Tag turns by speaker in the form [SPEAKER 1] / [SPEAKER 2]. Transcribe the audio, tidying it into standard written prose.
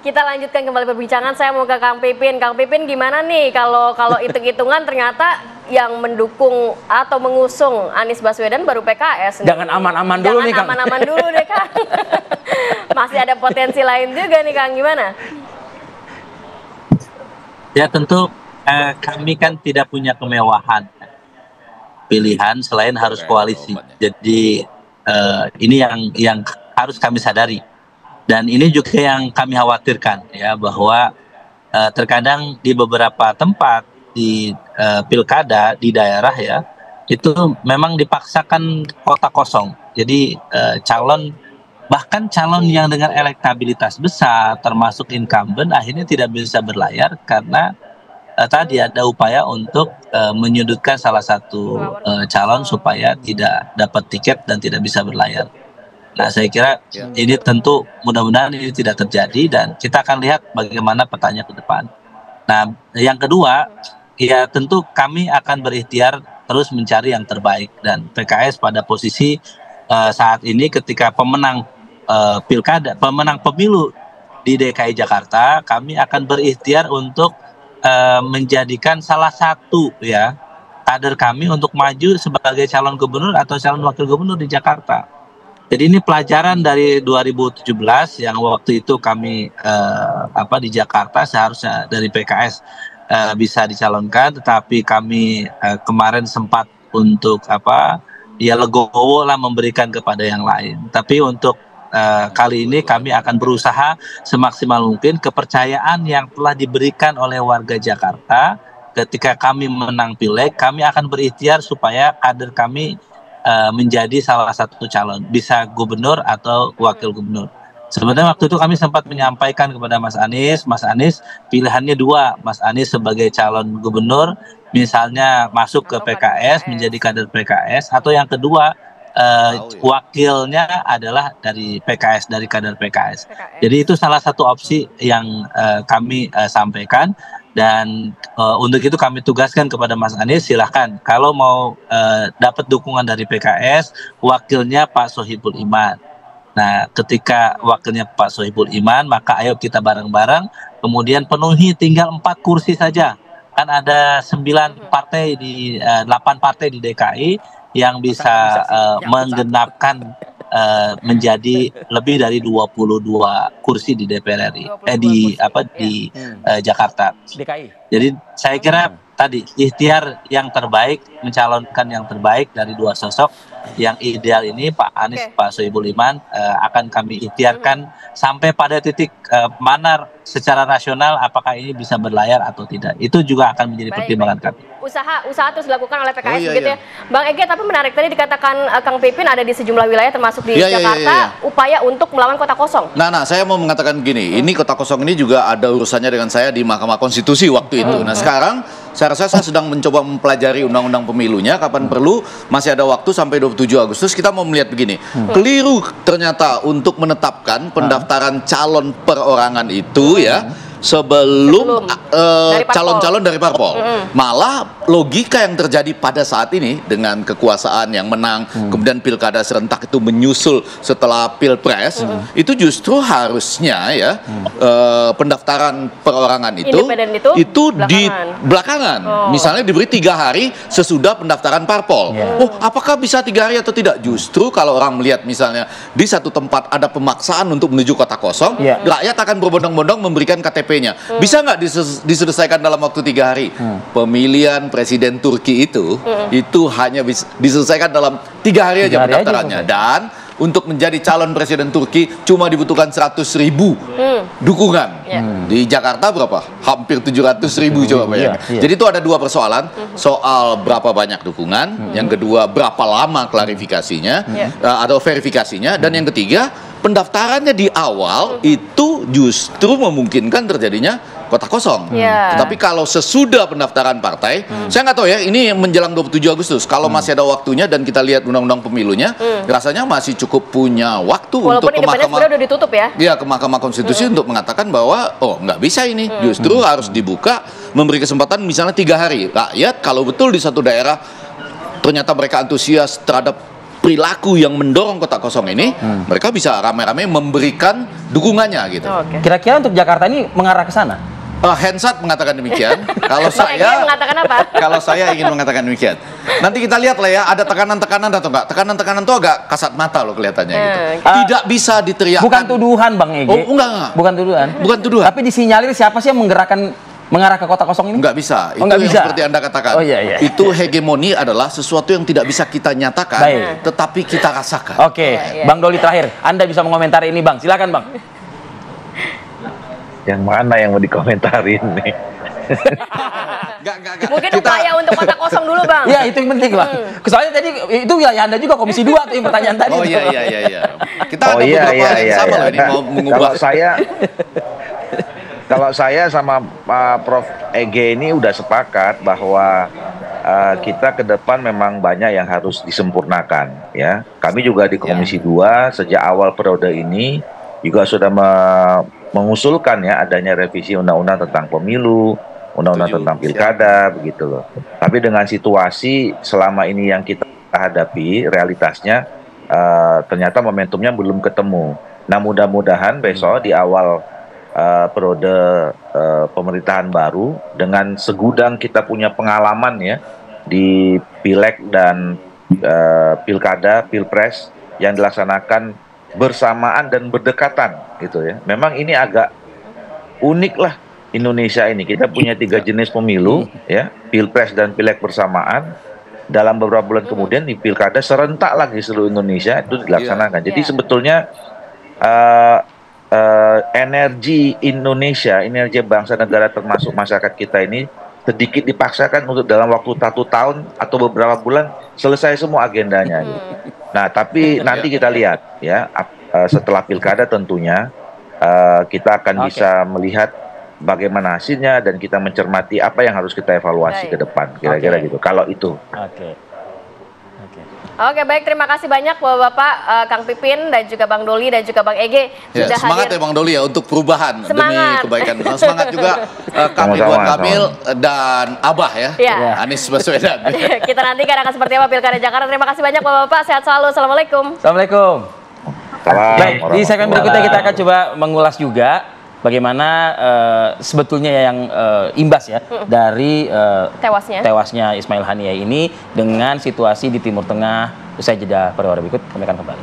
[SPEAKER 1] Kita lanjutkan kembali perbincangan. Saya mau ke Kang Pipin. Kang Pipin, gimana nih kalau hitung-hitungan ternyata yang mendukung atau mengusung Anies Baswedan baru PKS.
[SPEAKER 2] Jangan aman-aman dulu nih, Kang.
[SPEAKER 1] Jangan aman-aman dulu deh, Kang. Masih ada potensi lain juga nih, Kang. Gimana?
[SPEAKER 3] Ya tentu kami kan tidak punya kemewahan pilihan selain harus koalisi. Jadi ini yang harus kami sadari. Dan ini juga yang kami khawatirkan ya, bahwa terkadang di beberapa tempat di pilkada di daerah ya, itu memang dipaksakan kota kosong. Jadi bahkan calon yang dengan elektabilitas besar termasuk incumbent akhirnya tidak bisa berlayar karena tadi ada upaya untuk menyudutkan salah satu calon supaya tidak dapat tiket dan tidak bisa berlayar. Nah, saya kira ini tentu mudah-mudahan ini tidak terjadi dan kita akan lihat bagaimana petanya ke depan. Nah, yang kedua, ya tentu kami akan berikhtiar terus mencari yang terbaik dan PKS pada posisi saat ini ketika pemenang pilkada, pemenang pemilu di DKI Jakarta, kami akan berikhtiar untuk menjadikan salah satu ya kader kami untuk maju sebagai calon gubernur atau calon wakil gubernur di Jakarta. Jadi ini pelajaran dari 2017 yang waktu itu kami di Jakarta seharusnya dari PKS bisa dicalonkan, tetapi kami kemarin sempat untuk legowo lah memberikan kepada yang lain. Tapi untuk kali ini kami akan berusaha semaksimal mungkin kepercayaan yang telah diberikan oleh warga Jakarta ketika kami menang pileg, kami akan berikhtiar supaya kader kami menjadi salah satu calon, bisa gubernur atau wakil gubernur. Sebenarnya waktu itu kami sempat menyampaikan kepada Mas Anies pilihannya dua, Mas Anies sebagai calon gubernur, misalnya masuk ke PKS, menjadi kader PKS, atau yang kedua wakilnya adalah dari PKS, dari kader PKS. Jadi itu salah satu opsi yang kami sampaikan. Dan untuk itu kami tugaskan kepada Mas Anies, silahkan kalau mau dapat dukungan dari PKS, wakilnya Pak Sohibul Iman. Nah, ketika wakilnya Pak Sohibul Iman, maka ayo kita bareng-bareng kemudian penuhi tinggal 4 kursi saja. Kan ada 9 partai 8 partai di DKI yang bisa menggenapkan menjadi lebih dari 22 kursi di DPR RI di Jakarta. Jadi saya kira tadi ikhtiar yang terbaik, mencalonkan yang terbaik dari dua sosok yang ideal ini, Pak Anies, Pak Sohibul Iman, akan kami ikhtiarkan sampai pada titik mana secara rasional apakah ini bisa berlayar atau tidak. Itu juga akan menjadi pertimbangan kami.
[SPEAKER 1] Usaha terus dilakukan oleh PKS begitu ya. Bang Ege, tapi menarik tadi dikatakan Kang Pipin ada di sejumlah wilayah termasuk di Jakarta upaya untuk melawan kota kosong. Nah,
[SPEAKER 4] saya mau mengatakan gini, ini kota kosong ini juga ada urusannya dengan saya di Mahkamah Konstitusi waktu itu. Nah, sekarang saya rasa saya sedang mencoba mempelajari undang-undang pemilunya, kapan perlu, masih ada waktu sampai 27 Agustus kita mau melihat begini. Keliru ternyata untuk menetapkan pendaftaran calon perorangan itu ya sebelum calon-calon dari parpol. Malah logika yang terjadi pada saat ini dengan kekuasaan yang menang, kemudian pilkada serentak itu menyusul setelah pilpres, itu justru harusnya ya pendaftaran perorangan itu di belakangan. Misalnya diberi 3 hari sesudah pendaftaran parpol. Apakah bisa 3 hari atau tidak? Justru kalau orang melihat misalnya di satu tempat ada pemaksaan untuk menuju kota kosong, rakyat akan berbondong-bondong memberikan KTP-nya. Bisa nggak diselesaikan dalam waktu 3 hari? Pemilihan presiden Turki itu hanya diselesaikan dalam 3 hari aja pendaftarannya. Dan untuk menjadi calon presiden Turki cuma dibutuhkan 100.000 dukungan. Di Jakarta berapa? Hampir 700.000 coba bayangkan. Jadi itu ada 2 persoalan, soal berapa banyak dukungan, yang kedua berapa lama klarifikasinya atau verifikasinya, dan yang ketiga pendaftarannya di awal itu justru memungkinkan terjadinya kota kosong. Tetapi kalau sesudah pendaftaran partai, saya nggak tahu ya, ini menjelang 27 Agustus. Kalau masih ada waktunya dan kita lihat undang-undang pemilunya, rasanya masih cukup punya waktu untuk ke Mahkamah.
[SPEAKER 1] Udah ditutup ya?
[SPEAKER 4] Iya, ke Mahkamah Konstitusi untuk mengatakan bahwa nggak bisa ini. Justru harus dibuka, memberi kesempatan misalnya 3 hari. Rakyat kalau betul di satu daerah ternyata mereka antusias terhadap perilaku yang mendorong kotak kosong ini, mereka bisa rame-rame memberikan dukungannya gitu.
[SPEAKER 1] Oke.
[SPEAKER 2] Kira-kira untuk Jakarta ini mengarah ke sana?
[SPEAKER 4] Hensat mengatakan demikian. Kalau
[SPEAKER 1] Bang Ege
[SPEAKER 4] saya
[SPEAKER 1] mengatakan apa?
[SPEAKER 4] Kalau saya ingin mengatakan demikian. Nanti kita lihat lah ya, ada tekanan-tekanan atau enggak. Tekanan-tekanan itu agak kasat mata loh kelihatannya gitu. Tidak bisa diteriakkan.
[SPEAKER 2] Bukan tuduhan Bang Ege.
[SPEAKER 4] Oh, enggak.
[SPEAKER 2] Bukan tuduhan.
[SPEAKER 4] Bukan tuduhan.
[SPEAKER 2] Tapi disinyalir siapa sih yang mengarah ke kotak kosong ini?
[SPEAKER 4] Enggak bisa. Itu
[SPEAKER 2] Oh, enggak
[SPEAKER 4] yang
[SPEAKER 2] bisa.
[SPEAKER 4] seperti Anda katakan.
[SPEAKER 2] Oh, iya.
[SPEAKER 4] Itu hegemoni adalah sesuatu yang tidak bisa kita nyatakan,
[SPEAKER 2] Baik.
[SPEAKER 4] tetapi kita rasakan.
[SPEAKER 2] Oke,
[SPEAKER 1] Iya.
[SPEAKER 2] Bang Doli terakhir. Anda bisa mengomentari ini Bang. Silakan Bang.
[SPEAKER 5] Yang mana yang mau dikomentarin nih?
[SPEAKER 4] Enggak.
[SPEAKER 1] Mungkin upaya untuk kotak kosong dulu, Bang.
[SPEAKER 2] Ya, itu yang penting Bang. Soalnya tadi itu ya Anda juga Komisi 2 tuh yang pertanyaan tadi.
[SPEAKER 4] Oh
[SPEAKER 2] tuh.
[SPEAKER 4] iya. Kita ada beberapa hal yang sama loh ini mau mengubah.
[SPEAKER 5] Kalau saya sama Pak Prof Ege ini udah sepakat bahwa kita ke depan memang banyak yang harus disempurnakan ya. Kami juga di Komisi 2 sejak awal periode ini juga sudah mengusulkan ya adanya revisi undang-undang tentang pemilu, undang-undang tentang pilkada begitu loh. Tapi dengan situasi selama ini yang kita hadapi realitasnya ternyata momentumnya belum ketemu. Nah, mudah-mudahan besok di awal periode pemerintahan baru dengan segudang kita punya pengalaman ya di pileg dan pilkada, pilpres yang dilaksanakan bersamaan dan berdekatan gitu ya. Memang ini agak unik lah Indonesia ini. Kita punya 3 jenis pemilu ya, pilpres dan pileg bersamaan. Dalam beberapa bulan kemudian di pilkada serentak lagi seluruh Indonesia itu dilaksanakan. Jadi sebetulnya energi Indonesia, energi bangsa negara termasuk masyarakat kita ini sedikit dipaksakan untuk dalam waktu 1 tahun atau beberapa bulan selesai semua agendanya. Gitu. Nah, tapi nanti kita lihat ya setelah pilkada tentunya kita akan bisa melihat bagaimana hasilnya dan kita mencermati apa yang harus kita evaluasi ke depan kira-kira gitu. Kalau itu.
[SPEAKER 1] Oke, baik, terima kasih banyak Bapak-bapak, Kang Pipin dan juga Bang Doli dan juga Bang Ege sudah
[SPEAKER 4] semangat
[SPEAKER 1] hadir.
[SPEAKER 4] ya Bang Doli ya untuk perubahan demi kebaikan. Semangat juga Kang Ridwan Kamil dan Abah ya, Anies Baswedan.
[SPEAKER 1] Kita nantikan akan seperti apa Pilkada Jakarta. Terima kasih banyak Bapak-bapak, sehat selalu. Assalamualaikum.
[SPEAKER 2] Assalamualkum. Baik, di segmen berikutnya kita akan coba mengulas juga bagaimana sebetulnya yang imbas ya dari tewasnya Ismail Haniyeh ini dengan situasi di Timur Tengah. Usai jeda pada waktu berikut, kami akan kembali.